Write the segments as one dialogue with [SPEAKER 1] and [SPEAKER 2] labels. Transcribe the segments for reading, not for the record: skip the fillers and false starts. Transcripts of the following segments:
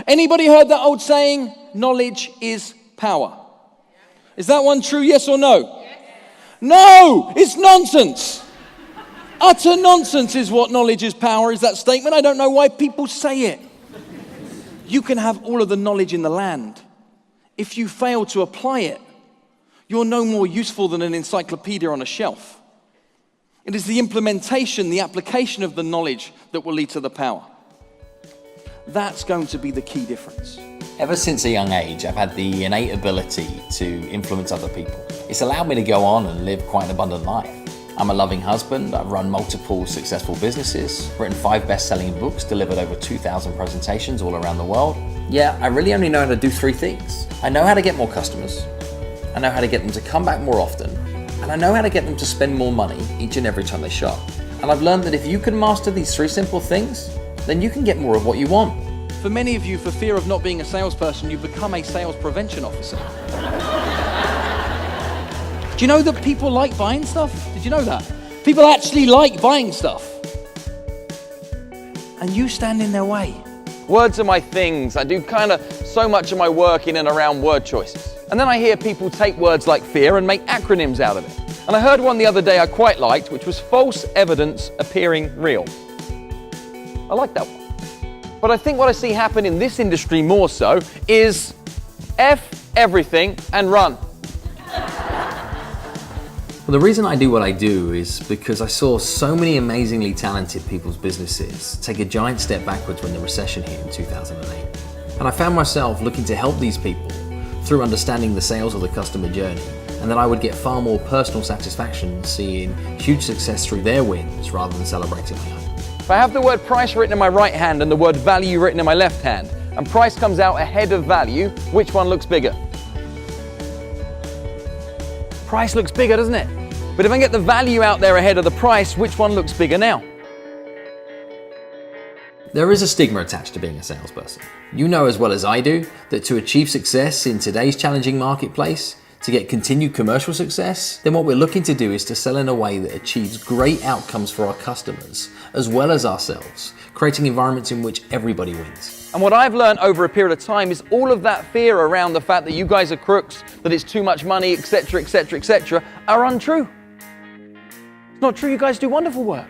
[SPEAKER 1] Anybody heard that old saying, knowledge is power? Is that one true, yes or no? Yes. No, it's nonsense. Utter nonsense is what knowledge is power is, that statement. I don't know why people say it. You can have all of the knowledge in the land. If you fail to apply it, you're no more useful than an encyclopedia on a shelf. It is the implementation, the application of the knowledge that will lead to the power. That's going to be the key difference.
[SPEAKER 2] Ever since a young age, I've had the innate ability to influence other people. It's allowed me to go on and live quite an abundant life. I'm a loving husband, I've run multiple successful businesses, written 5 best-selling books, delivered over 2,000 presentations all around the world. Yeah, I really only know how to do 3 things. I know how to get more customers, I know how to get them to come back more often, and I know how to get them to spend more money each and every time they shop. And I've learned that if you can master these 3 simple things, then you can get more of what you want.
[SPEAKER 1] For many of you, for fear of not being a salesperson, you become a sales prevention officer. Do you know that people like buying stuff? Did you know that? People actually like buying stuff. And you stand in their way.
[SPEAKER 3] Words are my things. I do kind of so much of my work in and around word choices. And then I hear people take words like fear and make acronyms out of it. And I heard one the other day I quite liked, which was false evidence appearing real. I like that one. But I think what I see happen in this industry more so is F everything and run.
[SPEAKER 2] Well, the reason I do what I do is because I saw so many amazingly talented people's businesses take a giant step backwards when the recession hit in 2008. And I found myself looking to help these people through understanding the sales or the customer journey, and that I would get far more personal satisfaction seeing huge success through their wins rather than celebrating my own.
[SPEAKER 3] If I have the word price written in my right hand and the word value written in my left hand, and price comes out ahead of value, which one looks bigger? Price looks bigger, doesn't it? But if I get the value out there ahead of the price, which one looks bigger now?
[SPEAKER 2] There is a stigma attached to being a salesperson. You know as well as I do that to achieve success in today's challenging marketplace, to get continued commercial success, then what we're looking to do is to sell in a way that achieves great outcomes for our customers, as well as ourselves, creating environments in which everybody wins.
[SPEAKER 3] And what I've learned over a period of time is all of that fear around the fact that you guys are crooks, that it's too much money, etc., etc., etc., are untrue. It's not true. You guys do wonderful work.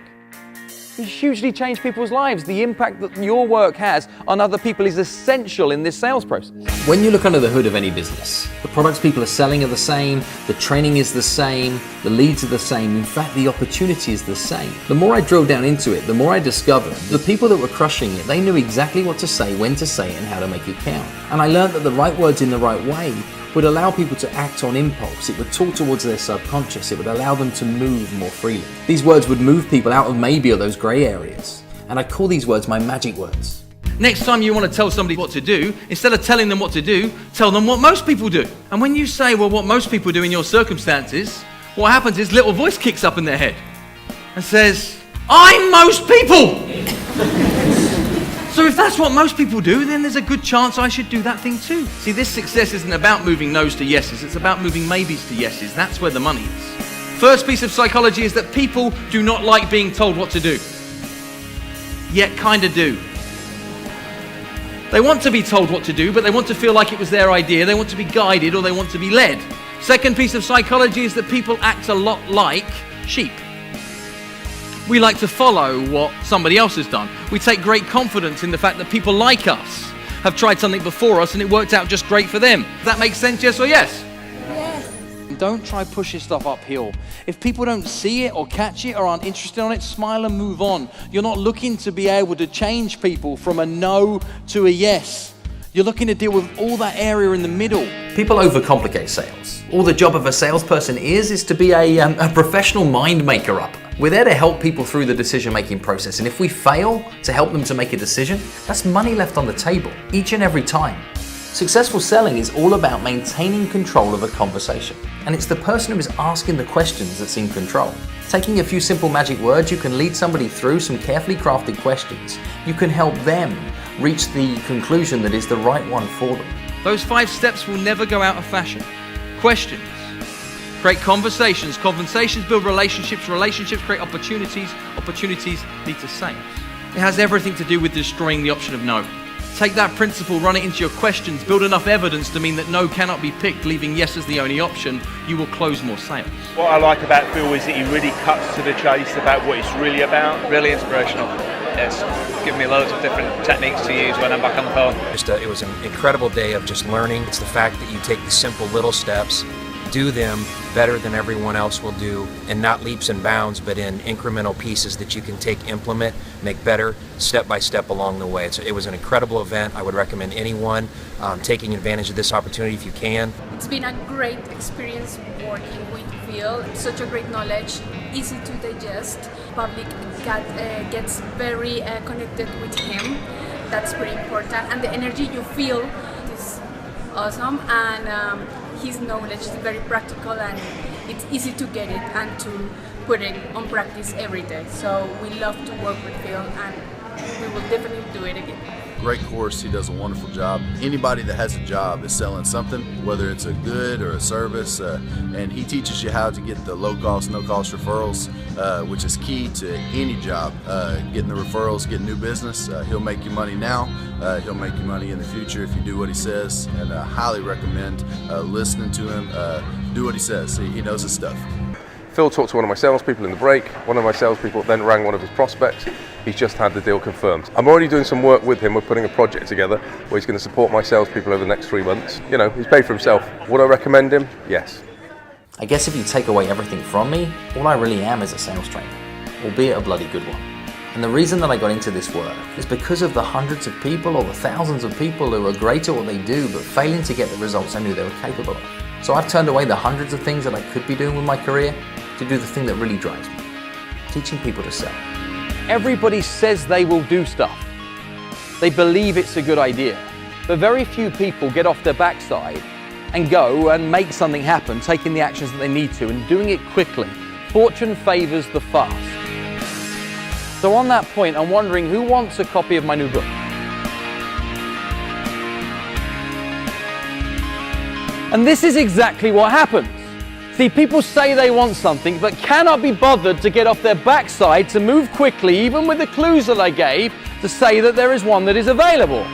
[SPEAKER 3] You hugely change people's lives. The impact that your work has on other people is essential in this sales process.
[SPEAKER 2] When you look under the hood of any business, the products people are selling are the same, the training is the same, the leads are the same, in fact the opportunity is the same. The more I drill down into it, the more I discovered the people that were crushing it, they knew exactly what to say, when to say it, and how to make it count. And I learned that the right words in the right way would allow people to act on impulse. It would talk towards their subconscious. It would allow them to move more freely. These words would move people out of maybe or those grey areas. And I call these words my magic words.
[SPEAKER 1] Next time you want to tell somebody what to do, instead of telling them what to do, tell them what most people do. And when you say, well, what most people do in your circumstances, what happens is a little voice kicks up in their head and says, I'm most people. So if that's what most people do, then there's a good chance I should do that thing too. See, this success isn't about moving no's to yeses, it's about moving maybes to yeses. That's where the money is. First piece of psychology is that people do not like being told what to do, yet kind of do. They want to be told what to do, but they want to feel like it was their idea, they want to be guided, or they want to be led. Second piece of psychology is that people act a lot like sheep. We like to follow what somebody else has done. We take great confidence in the fact that people like us have tried something before us and it worked out just great for them. Does that make sense, yes or yes?
[SPEAKER 4] Yes.
[SPEAKER 1] Don't try pushing stuff uphill. If people don't see it or catch it or aren't interested in it, smile and move on. You're not looking to be able to change people from a no to a yes. You're looking to deal with all that area in the middle.
[SPEAKER 2] People overcomplicate sales. All the job of a salesperson is to be a professional mind maker up. We're there to help people through the decision-making process, and if we fail to help them to make a decision, that's money left on the table, each and every time. Successful selling is all about maintaining control of a conversation, and it's the person who is asking the questions that's in control. Taking a few simple magic words, you can lead somebody through some carefully crafted questions. You can help them reach the conclusion that is the right one for them.
[SPEAKER 1] Those 5 steps will never go out of fashion. Questions create conversations, conversations build relationships, relationships create opportunities, opportunities lead to sales. It has everything to do with destroying the option of no. Take that principle, run it into your questions, build enough evidence to mean that no cannot be picked, leaving yes as the only option. You will close more sales.
[SPEAKER 4] What I like about Phil is that he really cuts to the chase about what it's really about.
[SPEAKER 5] Really inspirational. It's given me loads of different techniques to use when I'm back on the phone.
[SPEAKER 6] It was an incredible day of just learning. It's the fact that you take the simple little steps, do them better than everyone else will do, and not leaps and bounds, but in incremental pieces that you can take, implement, make better step by step along the way. It was an incredible event. I would recommend anyone taking advantage of this opportunity if you can.
[SPEAKER 7] It's been a great experience working with Phil. Such a great knowledge, easy to digest. Public gets very connected with him. That's pretty important, and the energy you feel is awesome. And his knowledge is very practical, and it's easy to get it and to put it on practice every day. So we love to work with Phil, and we will definitely do it again.
[SPEAKER 8] Great course. He does a wonderful job. Anybody that has a job is selling something, whether it's a good or a service, and he teaches you how to get the low-cost, no-cost referrals, which is key to any job. Getting the referrals, getting new business. He'll make you money now. He'll make you money in the future if you do what he says, and I highly recommend listening to him. Do what he says. He knows his stuff.
[SPEAKER 9] Phil talked to one of my salespeople in the break. One of my salespeople then rang one of his prospects. He's just had the deal confirmed. I'm already doing some work with him. We're putting a project together where he's going to support my salespeople over the next 3 months. You know, he's paid for himself. Would I recommend him? Yes.
[SPEAKER 2] I guess if you take away everything from me, all I really am is a sales trainer, albeit a bloody good one. And the reason that I got into this work is because of the hundreds of people or the thousands of people who are great at what they do but failing to get the results I knew they were capable of. So I've turned away the hundreds of things that I could be doing with my career to do the thing that really drives me, teaching people to sell.
[SPEAKER 3] Everybody says they will do stuff. They believe it's a good idea. But very few people get off their backside and go and make something happen, taking the actions that they need to and doing it quickly. Fortune favors the fast. So on that point, I'm wondering who wants a copy of my new book? And this is exactly what happens. See, people say they want something, but cannot be bothered to get off their backside to move quickly, even with the clues that I gave, to say that there is one that is available.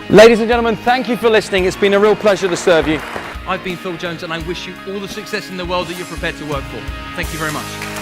[SPEAKER 3] Ladies and gentlemen, thank you for listening. It's been a real pleasure to serve you.
[SPEAKER 1] I've been Phil Jones, and I wish you all the success in the world that you're prepared to work for. Thank you very much.